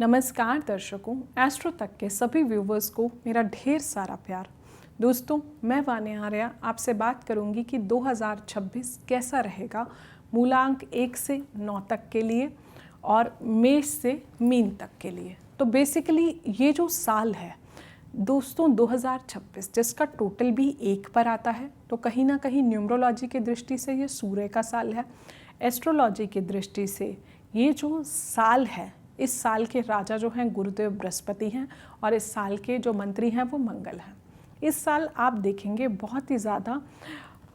नमस्कार दर्शकों, एस्ट्रो तक के सभी व्यूवर्स को मेरा ढेर सारा प्यार। दोस्तों, मैं वान्या आर्या आपसे बात करूंगी कि 2026 कैसा रहेगा मूलांक 1 से 9 तक के लिए और मेष से मीन तक के लिए। तो बेसिकली ये जो साल है दोस्तों 2026 जिसका टोटल भी 1 पर आता है, तो कहीं ना कहीं न्यूमरोलॉजी की दृष्टि से ये सूर्य का साल है। एस्ट्रोलॉजी की दृष्टि से ये जो साल है, इस साल के राजा जो हैं गुरुदेव बृहस्पति हैं और इस साल के जो मंत्री हैं वो मंगल हैं। इस साल आप देखेंगे बहुत ही ज़्यादा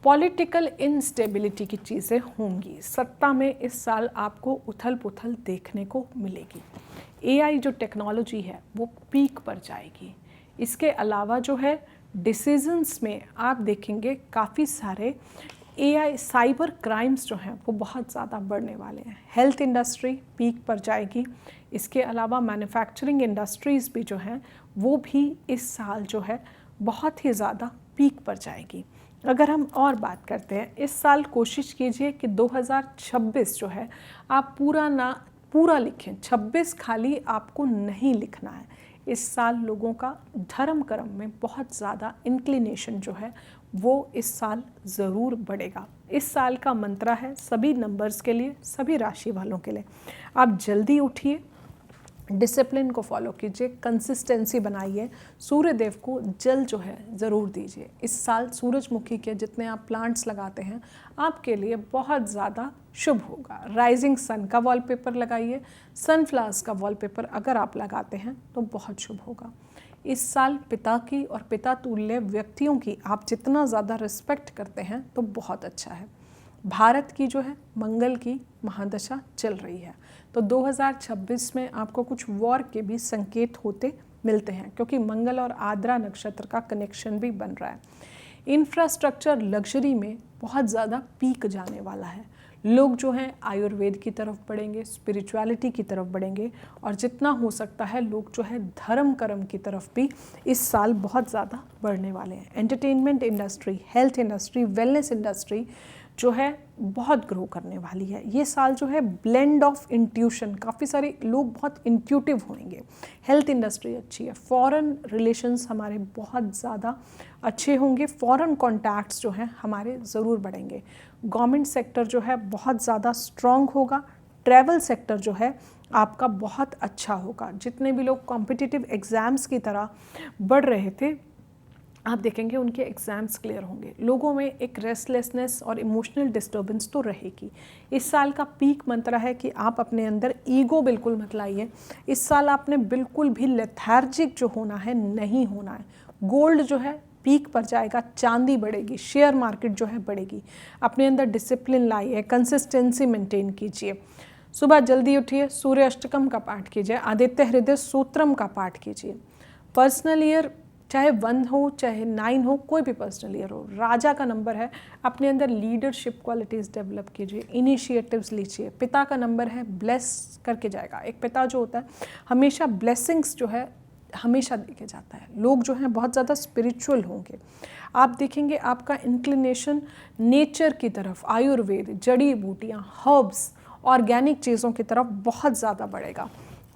पॉलिटिकल इंस्टेबिलिटी की चीज़ें होंगी। सत्ता में इस साल आपको उथल पुथल देखने को मिलेगी। एआई जो टेक्नोलॉजी है वो पीक पर जाएगी। इसके अलावा जो है डिसीजंस में आप देखेंगे काफ़ी सारे एआई साइबर क्राइम्स जो हैं वो बहुत ज़्यादा बढ़ने वाले हैं। हेल्थ इंडस्ट्री पीक पर जाएगी। इसके अलावा मैन्युफैक्चरिंग इंडस्ट्रीज़ भी जो हैं वो भी इस साल जो है बहुत ही ज़्यादा पीक पर जाएगी। अगर हम और बात करते हैं, इस साल कोशिश कीजिए कि 2026 जो है आप पूरा लिखें। 26 खाली आपको नहीं लिखना है। इस साल लोगों का धर्म कर्म में बहुत ज़्यादा इंक्लिनेशन जो है वो इस साल ज़रूर बढ़ेगा। इस साल का मंत्र है सभी नंबर्स के लिए, सभी राशि वालों के लिए, आप जल्दी उठिए, डिसिप्लिन को फॉलो कीजिए, कंसिस्टेंसी बनाइए, सूर्य देव को जल जो है ज़रूर दीजिए। इस साल सूरजमुखी के जितने आप प्लांट्स लगाते हैं आपके लिए बहुत ज़्यादा शुभ होगा। राइजिंग सन का वॉलपेपर लगाइए, सनफ्लावर्स का वॉलपेपर अगर आप लगाते हैं तो बहुत शुभ होगा। इस साल पिता की और पिता तुल्य व्यक्तियों की आप जितना ज़्यादा रिस्पेक्ट करते हैं तो बहुत अच्छा है। भारत की जो है मंगल की महादशा चल रही है, तो 2026 में आपको कुछ वॉर के भी संकेत होते मिलते हैं, क्योंकि मंगल और आद्रा नक्षत्र का कनेक्शन भी बन रहा है। इंफ्रास्ट्रक्चर लग्जरी में बहुत ज़्यादा पीक जाने वाला है। लोग जो हैं आयुर्वेद की तरफ बढ़ेंगे, स्पिरिचुअलिटी की तरफ बढ़ेंगे और जितना हो सकता है लोग जो है धर्म कर्म की तरफ भी इस साल बहुत ज़्यादा बढ़ने वाले हैं। Entertainment industry, health industry, wellness industry जो है बहुत ग्रो करने वाली है। ये साल जो है ब्लेंड ऑफ इंट्यूशन, काफ़ी सारे लोग बहुत इंट्यूटिव होंगे। हेल्थ इंडस्ट्री अच्छी है। फॉरेन रिलेशंस हमारे बहुत ज़्यादा अच्छे होंगे। फॉरेन कॉन्टैक्ट्स जो हैं हमारे ज़रूर बढ़ेंगे। गवर्नमेंट सेक्टर जो है बहुत ज़्यादा स्ट्रॉन्ग होगा। ट्रैवल सेक्टर जो है आपका बहुत अच्छा होगा। जितने भी लोग कॉम्पिटिटिव एग्ज़ाम्स की तरह बढ़ रहे थे आप देखेंगे उनके एग्ज़ाम्स क्लियर होंगे। लोगों में एक रेस्टलेसनेस और इमोशनल डिस्टर्बेंस तो रहेगी। इस साल का पीक मंत्र है कि आप अपने अंदर ईगो बिल्कुल मत लाइए। इस साल आपने बिल्कुल भी लेथार्जिक जो होना है नहीं होना है। गोल्ड जो है पीक पर जाएगा, चांदी बढ़ेगी, शेयर मार्केट जो है बढ़ेगी। अपने अंदर डिसिप्लिन लाइए, कंसिस्टेंसी मेंटेन कीजिए। सुबह जल्दी उठिए, सूर्य अष्टकम का पाठ कीजिए, आदित्य हृदय सूत्रम का पाठ कीजिए। पर्सनल ईयर चाहे 1 हो चाहे 9 हो, कोई भी पर्सनल ईयर हो, राजा का नंबर है। अपने अंदर लीडरशिप क्वालिटीज़ डेवलप कीजिए, इनिशिएटिव्स लीजिए। पिता का नंबर है, ब्लेस करके जाएगा। एक पिता जो होता है हमेशा ब्लेसिंग्स जो है हमेशा देके जाता है। लोग जो हैं बहुत ज़्यादा स्पिरिचुअल होंगे। आप देखेंगे आपका इंक्लिनेशन नेचर की तरफ, आयुर्वेद, जड़ी बूटियाँ, हर्ब्स, ऑर्गेनिक चीज़ों की तरफ बहुत ज़्यादा बढ़ेगा।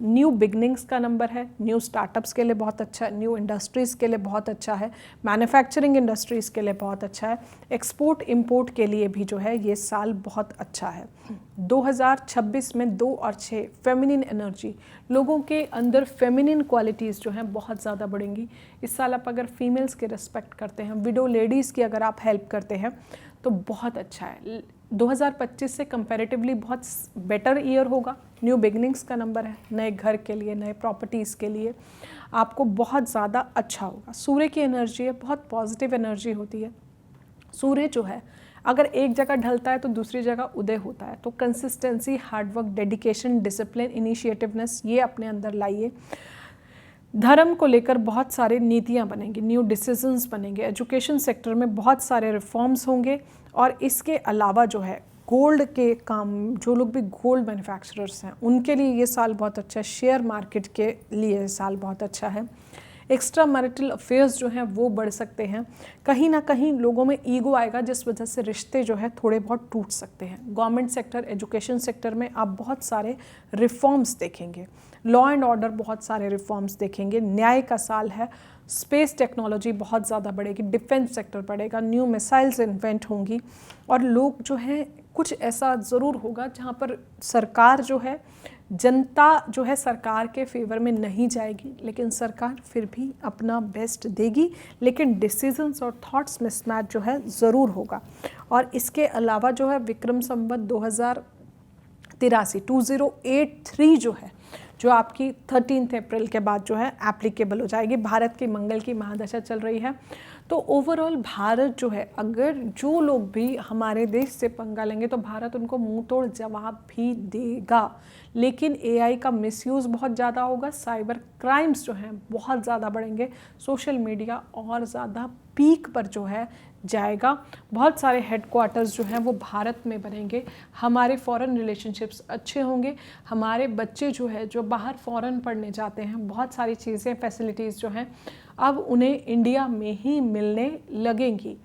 न्यू बिगनिंग्स का नंबर है, न्यू स्टार्टअप्स के लिए बहुत अच्छा है, न्यू इंडस्ट्रीज़ के लिए बहुत अच्छा है, मैन्युफैक्चरिंग इंडस्ट्रीज़ के लिए बहुत अच्छा है, एक्सपोर्ट इंपोर्ट के लिए भी जो है ये साल बहुत अच्छा है। 2026 में 2 और 6 फेमिनिन एनर्जी, लोगों के अंदर फेमिनिन क्वालिटीज़ जो हैं बहुत ज़्यादा बढ़ेंगी। इस साल आप अगर फीमेल्स की रिस्पेक्ट करते हैं, विडो लेडीज़ की अगर आप हेल्प करते हैं तो बहुत अच्छा है। 2025 से कंपैरेटिवली बहुत बेटर ईयर होगा। न्यू बिगनिंग्स का नंबर है, नए घर के लिए, नए प्रॉपर्टीज़ के लिए आपको बहुत ज़्यादा अच्छा होगा। सूर्य की एनर्जी है, बहुत पॉजिटिव एनर्जी होती है। सूर्य जो है अगर एक जगह ढलता है तो दूसरी जगह उदय होता है। तो कंसिस्टेंसी, हार्डवर्क, डेडिकेशन, डिसिप्लिन, इनिशिएटिवनेस ये अपने अंदर लाइए। धर्म को लेकर बहुत सारे नीतियाँ बनेंगी, न्यू डिसीजंस बनेंगे। एजुकेशन सेक्टर में बहुत सारे रिफॉर्म्स होंगे। और इसके अलावा जो है गोल्ड के काम, जो लोग भी गोल्ड मैन्युफैक्चरर्स हैं उनके लिए ये साल बहुत अच्छा है। शेयर मार्केट के लिए ये साल बहुत अच्छा है। एक्स्ट्रा मैरिटल अफेयर्स जो हैं वो बढ़ सकते हैं। कहीं ना कहीं लोगों में ईगो आएगा जिस वजह से रिश्ते जो है थोड़े बहुत टूट सकते हैं। गवर्नमेंट सेक्टर, एजुकेशन सेक्टर में आप बहुत सारे रिफॉर्म्स देखेंगे, लॉ एंड ऑर्डर बहुत सारे रिफॉर्म्स देखेंगे। न्याय का साल है, स्पेस टेक्नोलॉजी बहुत ज़्यादा बढ़ेगी, डिफेंस सेक्टर बढ़ेगा, न्यू मिसाइल्स इन्वेंट होंगी और लोग जो हैं कुछ ऐसा ज़रूर होगा जहाँ पर सरकार जो है, जनता जो है सरकार के फेवर में नहीं जाएगी, लेकिन सरकार फिर भी अपना बेस्ट देगी, लेकिन डिसीजंस और थॉट्स मिसमैच जो है ज़रूर होगा। और इसके अलावा जो है विक्रम संवत 2083 जो है, जो आपकी 13 अप्रैल के बाद जो है एप्लीकेबल हो जाएगी। भारत की मंगल की महादशा चल रही है, तो ओवरऑल भारत जो है, अगर जो लोग भी हमारे देश से पंगा लेंगे तो भारत उनको मुंह तोड़ जवाब भी देगा। लेकिन एआई का मिसयूज़ बहुत ज़्यादा होगा, साइबर क्राइम्स जो हैं बहुत ज़्यादा बढ़ेंगे, सोशल मीडिया और ज़्यादा पीक पर जो है जाएगा। बहुत सारे हेडक्वार्टर्स जो हैं वो भारत में बनेंगे, हमारे फॉरेन रिलेशनशिप्स अच्छे होंगे, हमारे बच्चे जो है जो बाहर फॉरेन पढ़ने जाते हैं, बहुत सारी चीज़ें फैसिलिटीज़ जो हैं अब उन्हें इंडिया में ही मिलने लगेंगी।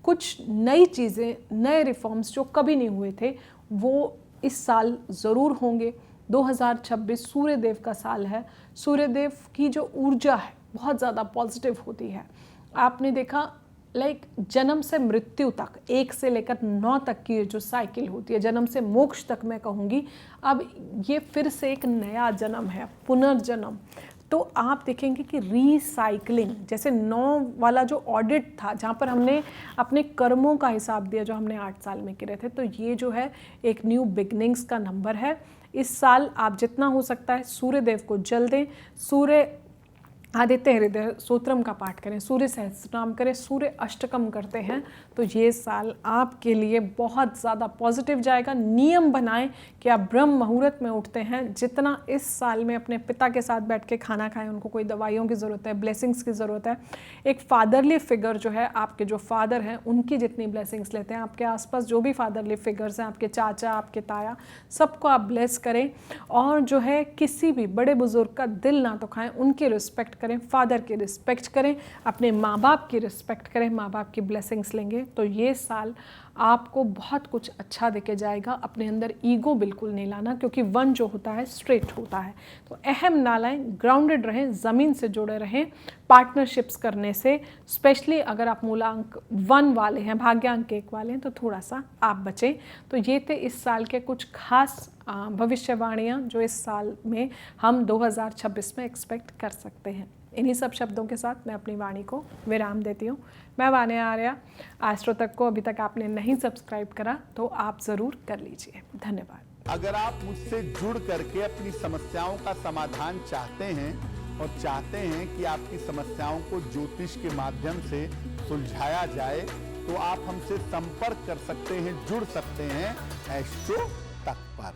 कुछ नई चीज़ें, नए रिफॉर्म्स जो कभी नहीं हुए थे वो इस साल ज़रूर होंगे। 2026 सूर्यदेव का साल है। सूर्यदेव की जो ऊर्जा है बहुत ज़्यादा पॉजिटिव होती है। आपने देखा जन्म से मृत्यु तक, 1 से लेकर 9 तक की जो साइकिल होती है, जन्म से मोक्ष तक मैं कहूँगी, अब ये फिर से एक नया जन्म है, पुनर्जन्म। तो आप देखेंगे कि रीसाइक्लिंग, जैसे 9 वाला जो ऑडिट था जहाँ पर हमने अपने कर्मों का हिसाब दिया जो हमने 8 साल में करे थे, तो ये जो है एक न्यू बिगनिंग्स का नंबर है। इस साल आप जितना हो सकता है सूर्यदेव को जल दें, सूर्य आदित्य हृदय स्तोत्रम का पाठ करें, सूर्य सहस्त्रनाम करें, सूर्य अष्टकम करते हैं, तो ये साल आपके लिए बहुत ज़्यादा पॉजिटिव जाएगा। नियम बनाएं कि आप ब्रह्म मुहूर्त में उठते हैं, जितना इस साल में अपने पिता के साथ बैठ के खाना खाएं, उनको कोई दवाइयों की ज़रूरत है, ब्लेसिंग्स की ज़रूरत है। एक फादरली फिगर जो है, आपके जो फादर हैं उनकी जितनी ब्लेसिंग्स लेते हैं, आपके आसपास जो भी फादरली फिगर्स हैं, आपके चाचा, आपके ताया, सबको आप ब्लेस करें। और जो है किसी भी बड़े बुजुर्ग का दिल ना तो खाएं, उनकी रिस्पेक्ट करें, फादर की रिस्पेक्ट करें, अपने माँ बाप की रिस्पेक्ट करें, माँ बाप की ब्लेसिंग्स लेंगे तो ये साल आपको बहुत कुछ अच्छा देके जाएगा। अपने अंदर ईगो बिल्कुल नहीं लाना, क्योंकि 1 जो होता है स्ट्रेट होता है, तो अहम ना लाएं, ग्राउंडेड रहें, ज़मीन से जुड़े रहें। पार्टनरशिप्स करने से, स्पेशली अगर आप मूलांक 1 वाले हैं, भाग्यांक 1 वाले हैं, तो थोड़ा सा आप बचें। तो ये थे इस साल के कुछ खास भविष्यवाणियाँ जो इस साल में हम 2026 में एक्सपेक्ट कर सकते हैं। इन्हीं सब शब्दों के साथ मैं अपनी वाणी को विराम देती हूँ। मैं वान्या आर्या। एस्ट्रो तक को अभी तक आपने नहीं सब्सक्राइब करा तो आप ज़रूर कर लीजिए। धन्यवाद। अगर आप मुझसे जुड़ करके अपनी समस्याओं का समाधान चाहते हैं और चाहते हैं कि आपकी समस्याओं को ज्योतिष के माध्यम से सुलझाया जाए, तो आप हमसे संपर्क कर सकते हैं, जुड़ सकते हैं एस्ट्रो तक पर।